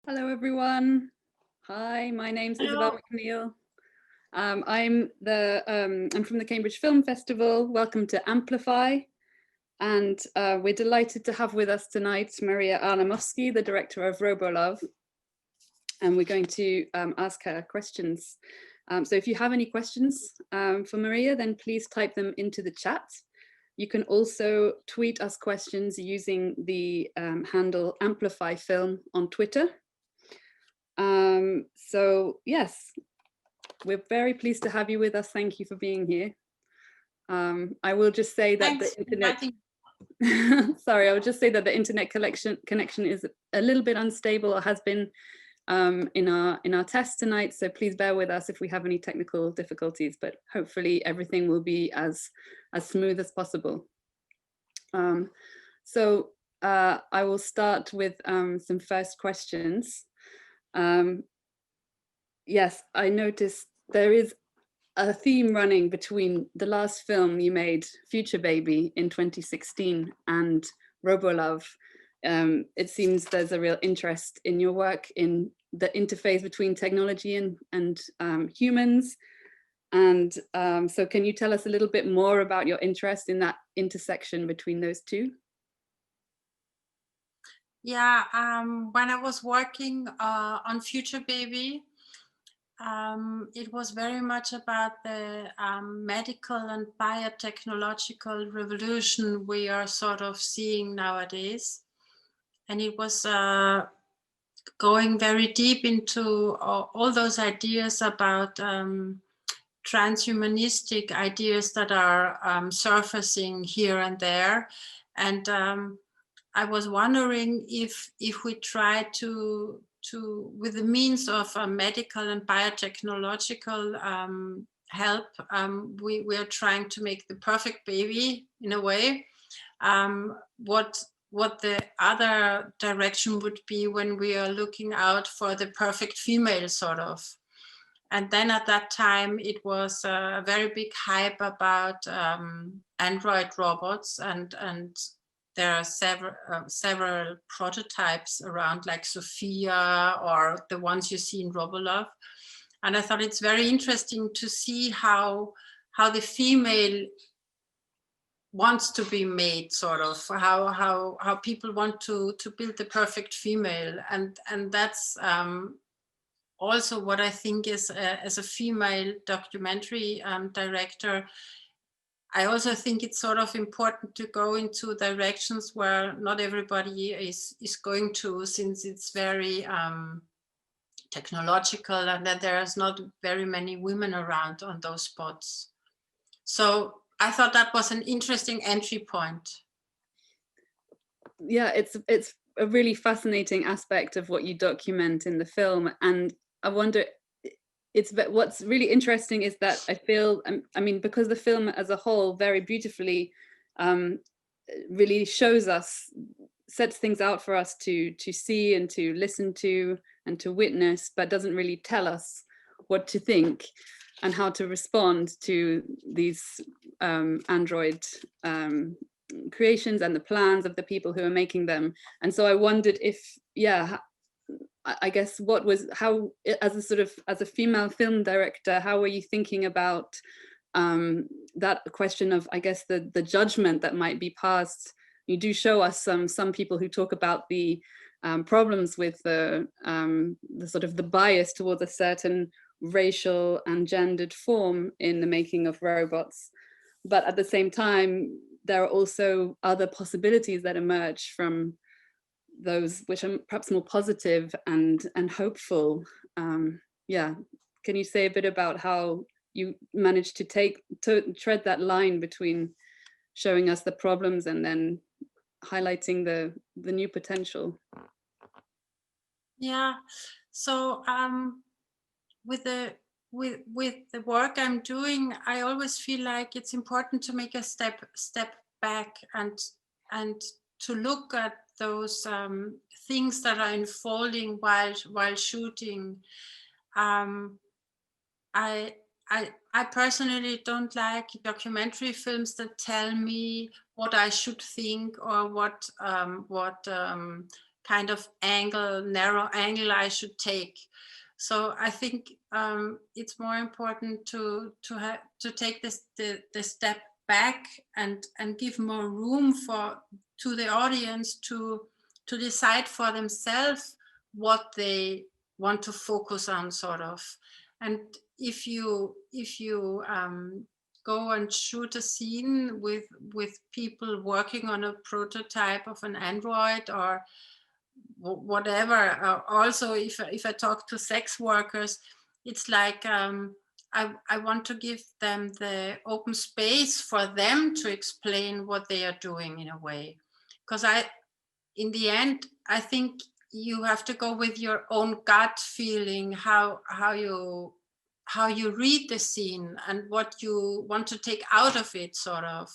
Hello, everyone. Hi, my name's Isabelle Hello. McNeill. I'm from the Cambridge Film Festival. Welcome to AMPLIFY. And we're delighted to have with us tonight Maria Arlamovsky, the director of Robolove. And we're going to ask her questions. So if you have any questions for Maria, then please type them into the chat. You can also tweet us questions using the handle Amplify Film on Twitter. So yes, we're very pleased to have you with us. Thank you for being here. I will just say that Thanks the for internet, inviting. sorry, I will just say that the internet connection is a little bit unstable, or has been in our test tonight. So please bear with us if we have any technical difficulties, but hopefully everything will be as smooth as possible. So I will start with some first questions. Yes, I noticed there is a theme running between the last film you made, Future Baby, in 2016, and Robolove. It seems there's a real interest in your work in the interface between technology and humans. And so can you tell us a little bit more about your interest in that intersection between those two? Yeah, when I was working on Future Baby, it was very much about the medical and biotechnological revolution we are sort of seeing nowadays. And it was going very deep into all those ideas about transhumanistic ideas that are surfacing here and there. And I was wondering if we try to with the means of medical and biotechnological help, we are trying to make the perfect baby in a way. What the other direction would be when we are looking out for the perfect female, sort of. And then at that time, it was a very big hype about Android robots, and there are several prototypes around, like Sophia or the ones you see in Robolove. And I thought it's very interesting to see how the female wants to be made, sort of how people want to build the perfect female, and that's also what I think is as a female documentary director, I also think it's sort of important to go into directions where not everybody is going to, since it's very technological, and that there's not very many women around on those spots. So I thought that was an interesting entry point. Yeah, it's a really fascinating aspect of what you document in the film, and I wonder, what's really interesting is that I feel, I mean, because the film as a whole very beautifully really shows us, sets things out for us to see and to listen to and to witness, but doesn't really tell us what to think and how to respond to these Android creations and the plans of the people who are making them. And so I wondered if, yeah, I guess how, as a sort of, as a female film director, how were you thinking about that question of, I guess, the judgment that might be passed? You do show us some people who talk about the problems with the sort of the bias towards a certain racial and gendered form in the making of robots. But at the same time, there are also other possibilities that emerge from those, which are perhaps more positive and hopeful. Yeah, can you say a bit about how you managed to tread that line between showing us the problems and then highlighting the new potential? Yeah, so with the work I'm doing, I always feel like it's important to make a step back and to look at those things that are unfolding while shooting. I personally don't like documentary films that tell me what I should think, or what kind of angle, narrow angle I should take. So I think it's more important to take this the step back and give more room to the audience to decide for themselves what they want to focus on, sort of. And if you go and shoot a scene with people working on a prototype of an android or whatever, also if I talk to sex workers, it's like I want to give them the open space for them to explain what they are doing in a way, because in the end I think you have to go with your own gut feeling, how you read the scene and what you want to take out of it, sort of.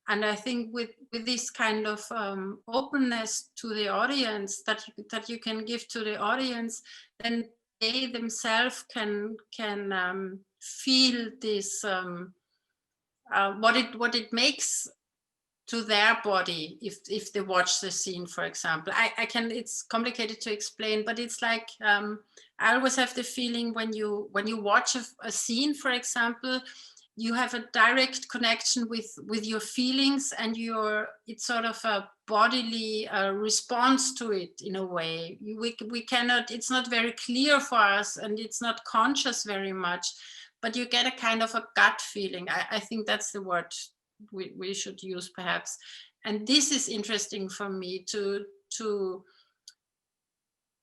And I think with this kind of openness to the audience that you can give to the audience, then they themselves can feel this what it makes to their body if they watch the scene, for example. I can, it's complicated to explain, but it's like I always have the feeling when you watch a scene, for example, you have a direct connection with your feelings, and it's sort of a bodily response to it in a way. We cannot, it's not very clear for us, and it's not conscious very much, but you get a kind of a gut feeling. I think that's the word we should use, perhaps. And this is interesting for me to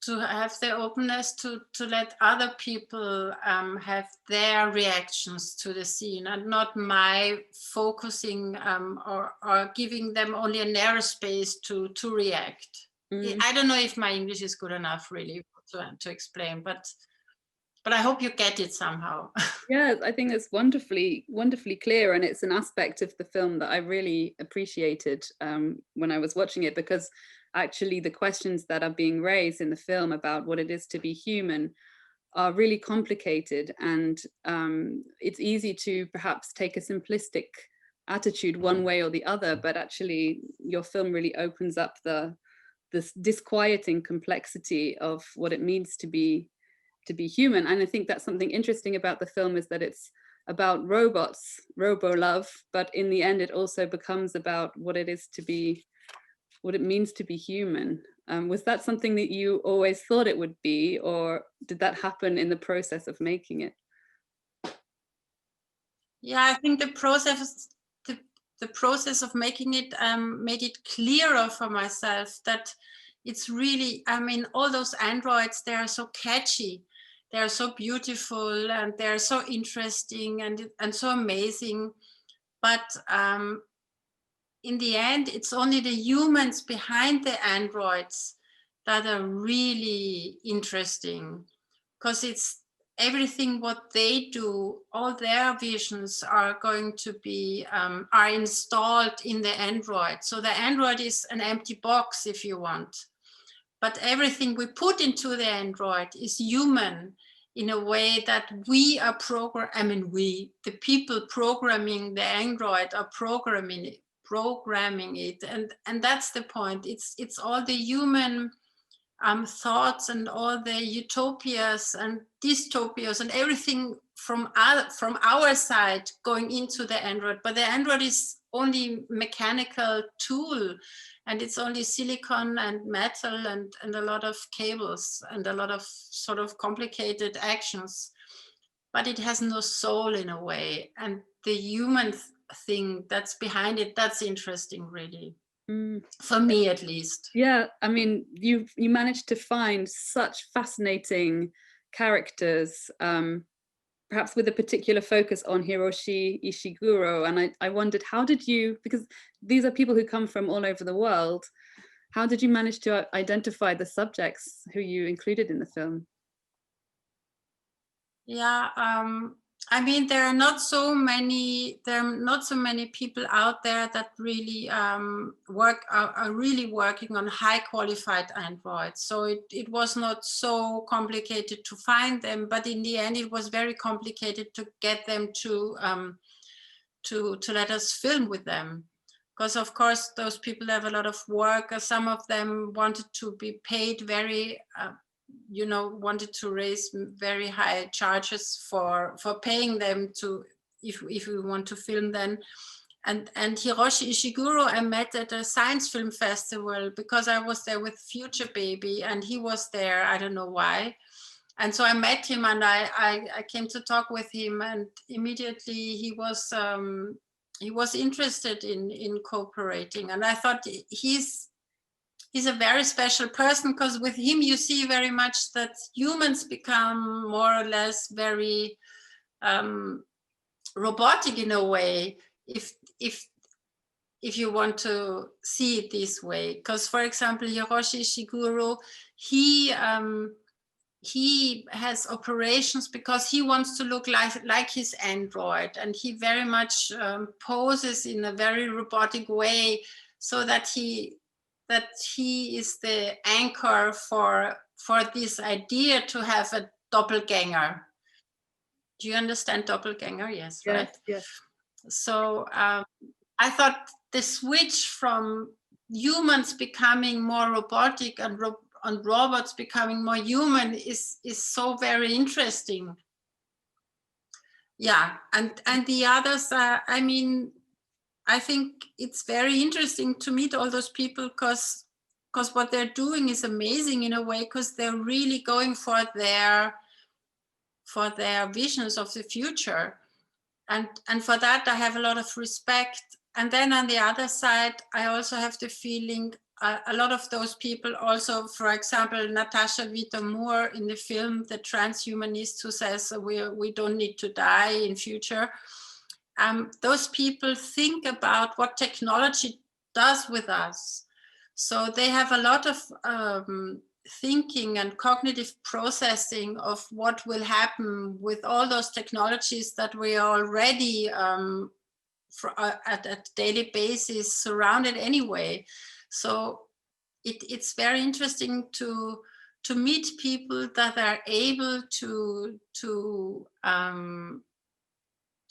have the openness to let other people have their reactions to the scene, and not my focusing or giving them only a narrow space to react. I don't know if my English is good enough really to explain, but I hope you get it somehow. Yeah, I think it's wonderfully clear, and it's an aspect of the film that I really appreciated when I was watching it, because actually the questions that are being raised in the film about what it is to be human are really complicated, and it's easy to perhaps take a simplistic attitude one way or the other, but actually your film really opens up this disquieting complexity of what it means to be human. And I think that's something interesting about the film, is that it's about robots, Robolove, but in the end it also becomes about what it means to be human. Was that something that you always thought it would be, or did that happen in the process of making it? Yeah, I think the process of making it made it clearer for myself that it's really, I mean, all those androids, they are so catchy, they are so beautiful, and they're so interesting and so amazing. But in the end, it's only the humans behind the androids that are really interesting, because it's everything what they do, all their visions are going to be are installed in the android. So the android is an empty box, if you want, but everything we put into the android is human, in a way that we are the people programming the android are programming it, and that's the point. It's all the human thoughts and all the utopias and dystopias and everything from our side going into the android. But the android is only mechanical tool, and it's only silicon and metal and a lot of cables and a lot of sort of complicated actions, but it has no soul in a way. And the human thing that's behind it, that's interesting, really. For me, at least. Yeah, I mean, you managed to find such fascinating characters, perhaps with a particular focus on Hiroshi Ishiguro. And I wondered, how did you, because these are people who come from all over the world, how did you manage to identify the subjects who you included in the film? Yeah, I mean, there are not so many people out there that really are really working on high qualified androids. So it was not so complicated to find them, but in the end it was very complicated to get them to let us film with them. because of course those people have a lot of work. Some of them wanted to be paid very, wanted to raise very high charges for paying them to, if we want to film then. And Hiroshi Ishiguro I met at a science film festival because I was there with Future Baby and he was there, I don't know why. And so I met him and I came to talk with him, and immediately he was interested in cooperating. And I thought he's a very special person, because with him you see very much that humans become more or less very robotic in a way, if you want to see it this way. Because, for example, Hiroshi Ishiguro, he has operations because he wants to look like his android, and he very much poses in a very robotic way, so that he is the anchor for this idea to have a doppelganger. Do you understand doppelganger? Yes, right? Yes. So I thought the switch from humans becoming more robotic and robots becoming more human is so very interesting. Yeah, and the others, I mean, I think it's very interesting to meet all those people, because what they're doing is amazing in a way, because they're really going for their visions of the future. And for that, I have a lot of respect. And then on the other side, I also have the feeling a lot of those people also, for example, Natasha Vita-Moore in the film, the transhumanist who says we don't need to die in future. Those people think about what technology does with us. So they have a lot of thinking and cognitive processing of what will happen with all those technologies that we are already at a daily basis surrounded anyway. So it's very interesting to meet people that are able to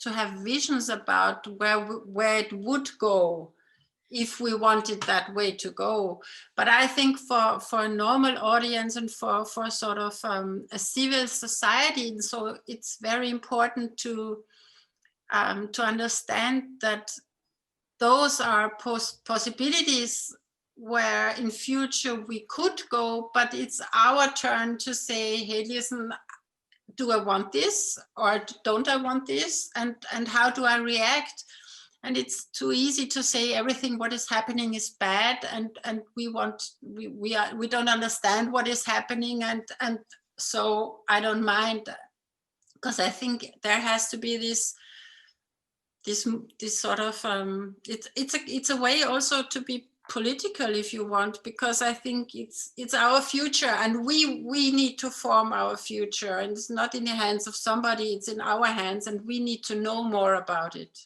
have visions about where it would go if we wanted that way to go. But I think for a normal audience and for sort of a civil society, and so it's very important to understand that those are possibilities where in future we could go, but it's our turn to say, hey, listen, do I want this or don't I want this? And how do I react? And it's too easy to say everything what is happening is bad, and we don't understand what is happening, and so I don't mind, because I think there has to be this sort of it's a way also to be political, if you want, because I think it's our future, and we need to form our future, and it's not in the hands of somebody, it's in our hands, and we need to know more about it.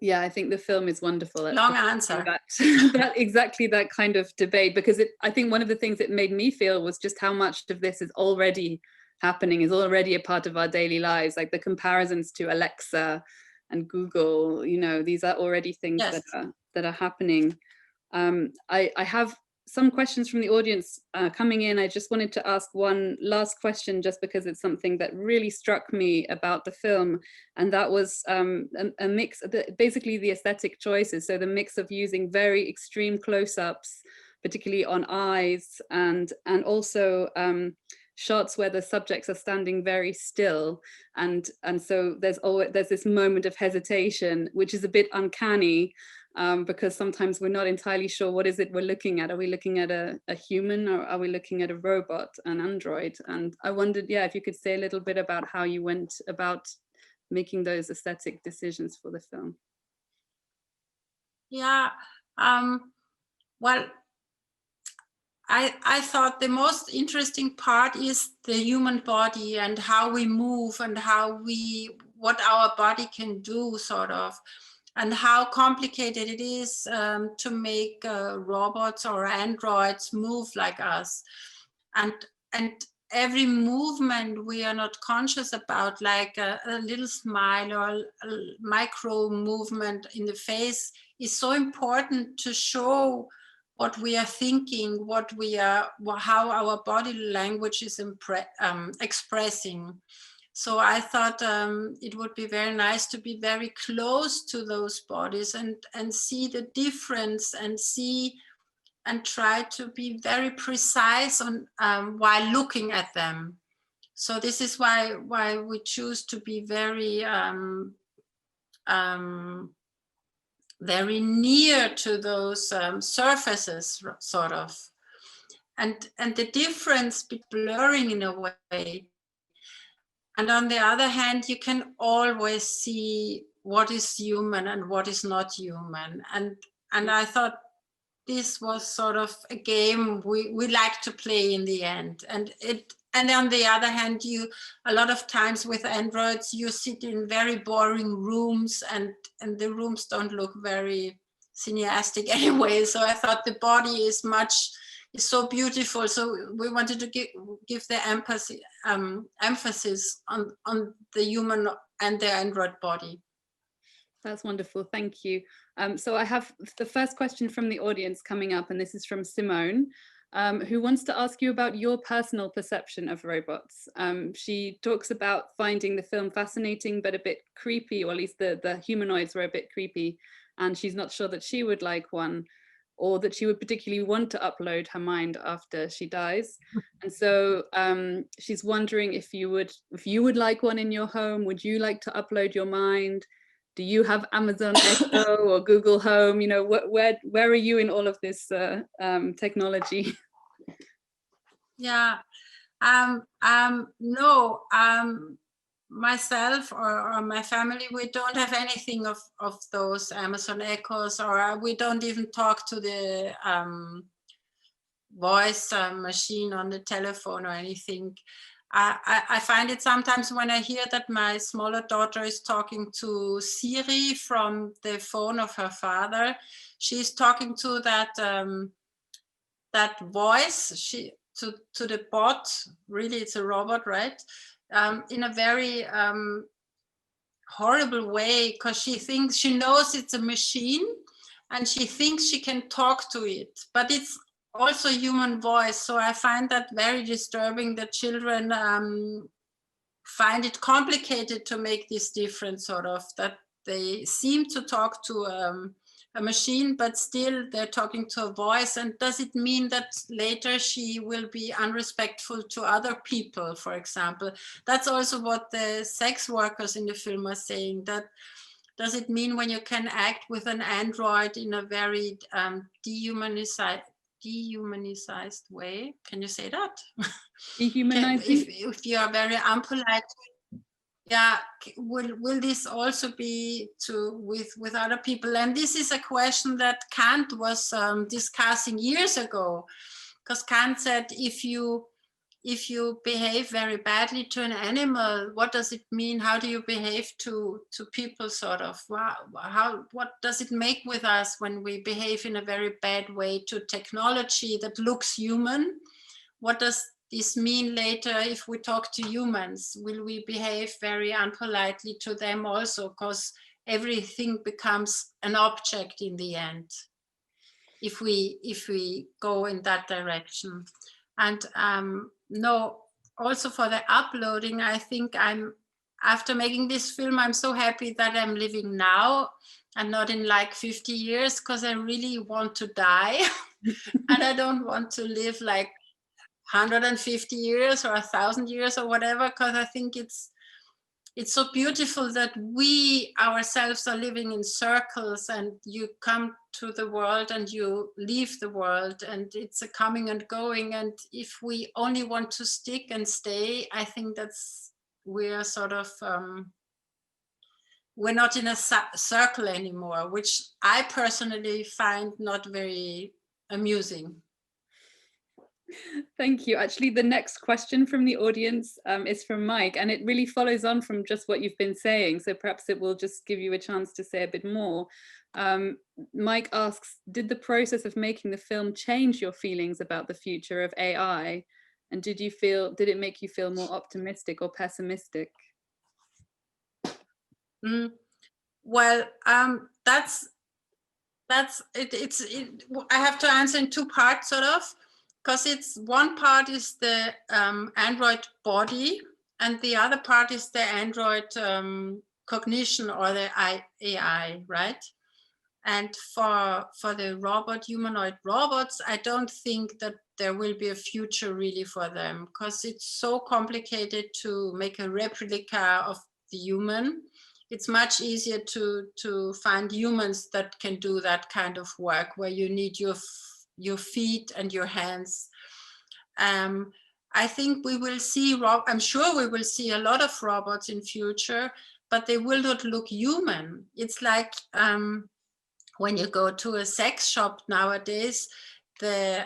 Yeah, I think the film is wonderful at long answer that exactly that kind of debate, because I think one of the things it made me feel was just how much of this is already happening, is already a part of our daily lives, like the comparisons to Alexa and Google, these are already things yes. that are happening. I have some questions from the audience coming in. I just wanted to ask one last question, just because it's something that really struck me about the film, and that was a mix, basically the aesthetic choices. So the mix of using very extreme close-ups, particularly on eyes, and also shots where the subjects are standing very still, and so there's this moment of hesitation, which is a bit uncanny. Because sometimes we're not entirely sure what is it we're looking at. Are we looking at a human, or are we looking at a robot, an android? And I wondered, if you could say a little bit about how you went about making those aesthetic decisions for the film. Yeah, well, I thought the most interesting part is the human body and how we move and what our body can do, sort of. And how complicated it is to make robots or androids move like us. And every movement we are not conscious about, like a little smile or a micro movement in the face, is so important to show what we are thinking, what we are, how our body language is expressing. So I thought it would be very nice to be very close to those bodies and see the difference and see and try to be very precise on while looking at them. So this is why we choose to be very very near to those surfaces, sort of. And the difference be blurring in a way. And on the other hand, you can always see what is human and what is not human. And I thought this was sort of a game we like to play in the end. And on the other hand, a lot of times with androids, you sit in very boring rooms and the rooms don't look very cineastic anyway. So I thought the body is so beautiful. So we wanted to give the emphasis on the human and the android body. That's wonderful, thank you. So I have the first question from the audience coming up, and this is from Simone, who wants to ask you about your personal perception of robots. She talks about finding the film fascinating, but a bit creepy, or at least the humanoids were a bit creepy, and she's not sure that she would like one, or that she would particularly want to upload her mind after she dies. And so she's wondering if you would like one in your home. Would you like to upload your mind? Do you have Amazon Echo or Google Home? You know, where are you in all of this technology? Yeah, no, myself or my family, we don't have anything of those Amazon Echoes, or we don't even talk to the voice machine on the telephone or anything. I find it sometimes when I hear that my smaller daughter is talking to Siri from the phone of her father, she's talking to that that voice to the bot. Really, it's a robot, right? In a very horrible way, because she knows it's a machine and she thinks she can talk to it, but it's also human voice. So I find that very disturbing that children find it complicated to make this difference, sort of, that they seem to talk to a machine, but still they're talking to a voice. And does it mean that later she will be unrespectful to other people, for example? That's also what the sex workers in the film are saying, that does it mean when you can act with an android in a very dehumanized way? Can you say that? Dehumanizing? If you are very unpolite, yeah, will this also be with other people? And this is a question that Kant was discussing years ago, because Kant said, if you behave very badly to an animal, what does it mean? How do you behave to people, sort of? What does it make with us when we behave in a very bad way to technology that looks human? What does this mean later if we talk to humans? Will we behave very unpolitely to them also? Because everything becomes an object in the end, if we go in that direction. And no, also for the uploading, I think after making this film, I'm so happy that I'm living now and not in like 50 years, because I really want to die. And I don't want to live like 150 years or 1,000 years or whatever, because I think it's so beautiful that we ourselves are living in circles, and you come to the world and you leave the world, and it's a coming and going. And if we only want to stick and stay, I think we're sort of we're not in a circle anymore, which I personally find not very amusing. Thank you. Actually, the next question from the audience is from Mike, and it really follows on from just what you've been saying. So perhaps it will just give you a chance to say a bit more. Mike asks, did the process of making the film change your feelings about the future of AI? And did it make you feel more optimistic or pessimistic? Well, that's it. I have to answer in two parts, sort of, because it's one part is the Android body, and the other part is the Android cognition, or the AI, right? And for the humanoid robots, I don't think that there will be a future really for them, because it's so complicated to make a replica of the human. It's much easier to find humans that can do that kind of work, where you need your feet and your hands. I think we will see, I'm sure we will see a lot of robots in future, but they will not look human. It's like when you go to a sex shop nowadays, the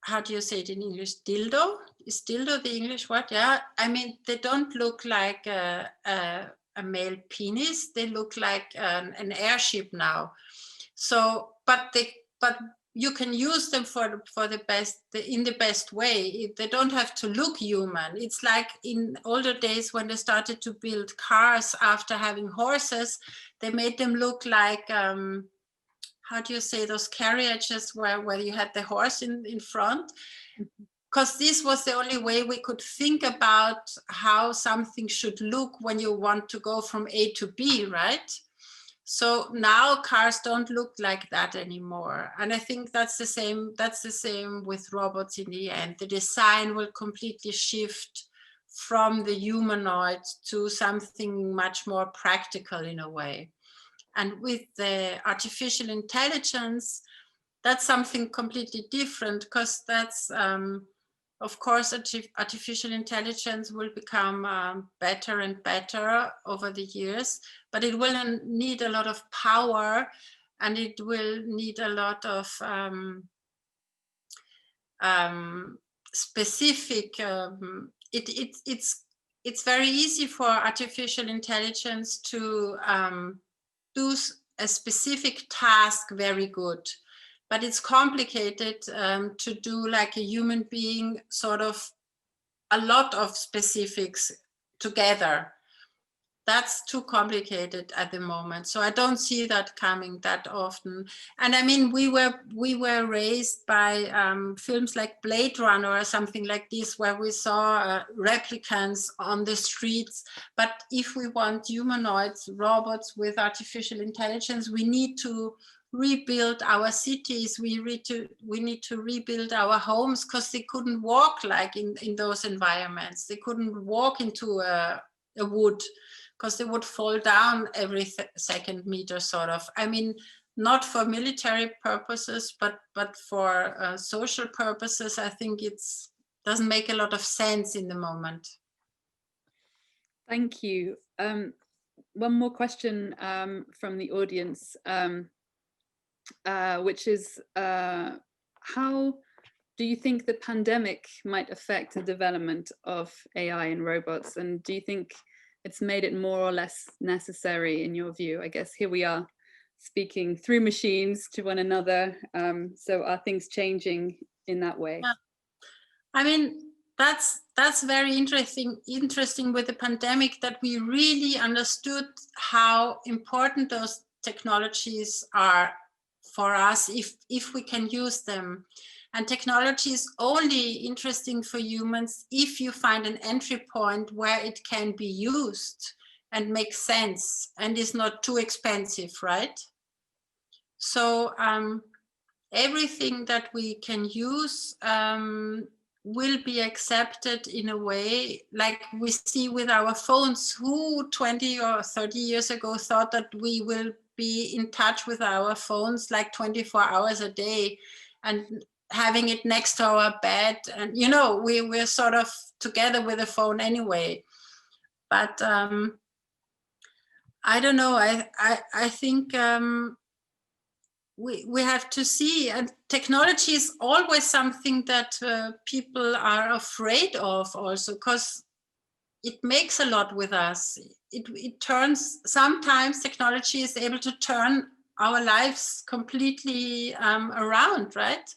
how do you say it in English? Dildo? Is dildo the English word? Yeah. I mean, they don't look like a male penis. They look like an airship now. So, but you can use them in the best way. They don't have to look human. It's like in older days when they started to build cars after having horses, they made them look like how do you say, those carriages where you had the horse in front? Because this was the only way we could think about how something should look when you want to go from A to B, right? So now cars don't look like that anymore. And I think that's the same with robots in the end. The design will completely shift from the humanoid to something much more practical in a way. And with the artificial intelligence, that's something completely different, because that's, of course, artificial intelligence will become better and better over the years, but it will need a lot of power, and it will need a lot of specific, it's very easy for artificial intelligence to do a specific task very good, but it's complicated to do, like a human being, sort of a lot of specifics together. That's too complicated at the moment. So I don't see that coming that often. And I mean, we were raised by films like Blade Runner or something like this, where we saw replicants on the streets. But if we want humanoids, robots with artificial intelligence, we need to rebuild our cities. We need to rebuild our homes, because they couldn't walk like in those environments. They couldn't walk into a wood, because they would fall down every second meter, sort of. I mean, not for military purposes, but for social purposes. I think it doesn't make a lot of sense in the moment. Thank you. One more question from the audience, which is, how do you think the pandemic might affect the development of AI and robots? And do you think it's made it more or less necessary in your view? I guess here we are speaking through machines to one another. So are things changing in that way? Yeah. I mean, that's very interesting with the pandemic, that we really understood how important those technologies are for us if we can use them. And technology is only interesting for humans if you find an entry point where it can be used and make sense and is not too expensive, right? So everything that we can use will be accepted in a way, like we see with our phones. Who 20 or 30 years ago thought that we will be in touch with our phones like 24 hours a day and having it next to our bed? And you know, we're sort of together with the phone anyway. But I don't know, I think we have to see, and technology is always something that people are afraid of also, because it makes a lot with us. It turns, sometimes technology is able to turn our lives completely around, right?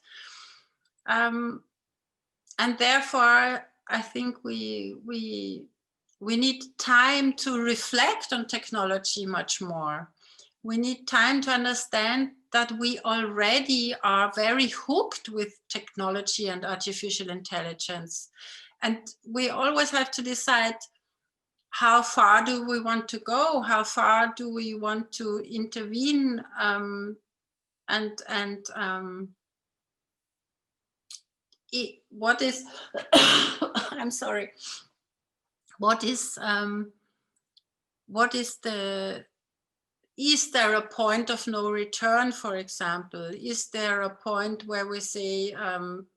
And therefore, I think we need time to reflect on technology much more. We need time to understand that we already are very hooked with technology and artificial intelligence. And we always have to decide, how far do we want to go? How far do we want to intervene? What is, I'm sorry, what is the, is there a point of no return, for example? Is there a point where we say,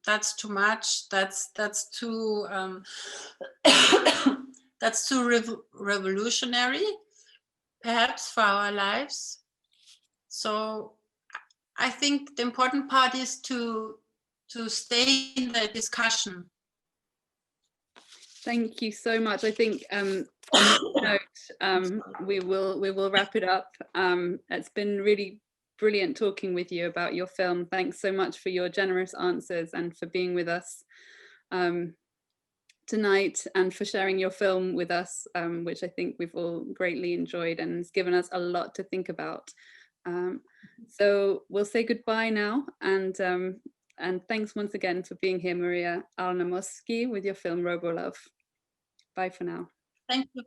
that's too much, that's too that's too revolutionary, perhaps, for our lives? So I think the important part is to stay in the discussion. Thank you so much. I think on that note, we will wrap it up. It's been really brilliant talking with you about your film. Thanks so much for your generous answers and for being with us tonight, and for sharing your film with us, which I think we've all greatly enjoyed, and it's given us a lot to think about. So we'll say goodbye now, and thanks once again for being here, Maria Arlamovsky, with your film Robolove. Bye for now. Thank you.